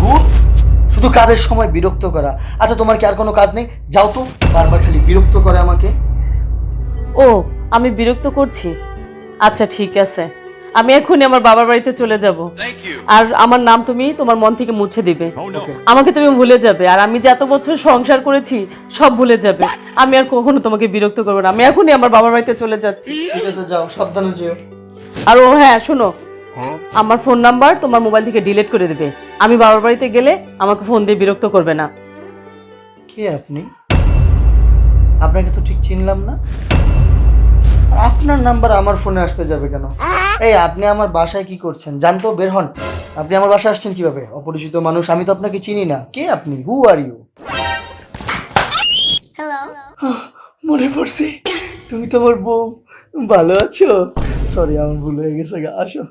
ধুর, শুধু কাজের সময় বিরক্ত করা। আচ্ছা তোমার কি আর কোনো কাজ নেই? যাও তো, বারবার খালি বিরক্ত করে আমাকে। ও, আমি বিরক্ত করছি? আচ্ছা ঠিক আছে, আমি এখনই আমার বাবার বাড়িতে চলে যাব। আর আমার নাম তুমি তোমার মন থেকে মুছে দিবে। আমাকে তুমি ভুলে যাবে, আর আমি যে এত বছর সংসার করেছি সব ভুলে যাবে। আমি আর কখনো তোমাকে বিরক্ত করবো না। আমি এখনই আমার বাবার বাড়িতে চলে যাচ্ছি। ঠিক আছে, যাও, সাবধানে যেও। আর ও হ্যাঁ শোনো, আমার ফোন নাম্বার তোমার মোবাইল থেকে ডিলিট করে দেবে। আমি বাবার বাড়িতে গেলে আমাকে ফোন দিয়ে বিরক্ত করবে না। কে আপনি? আপনাকে তো ঠিক চিনলাম না। আর আপনার নাম্বার আমার ফোনে আসতে যাবে কেন? এই আপনি আমার বাসায় কি করছেন? জানতো, বের হন। আপনি আমার বাসায় আসছেন কিভাবে? অপরিচিত মানুষ, আমি তো আপনাকে চিনি না। কে আপনি? হু আর ইউ? মনে পড়ছে, তুমি তো আমার বউ। ভালো আছো? সরি, আমার ভুল হয়ে গেছে, আসো।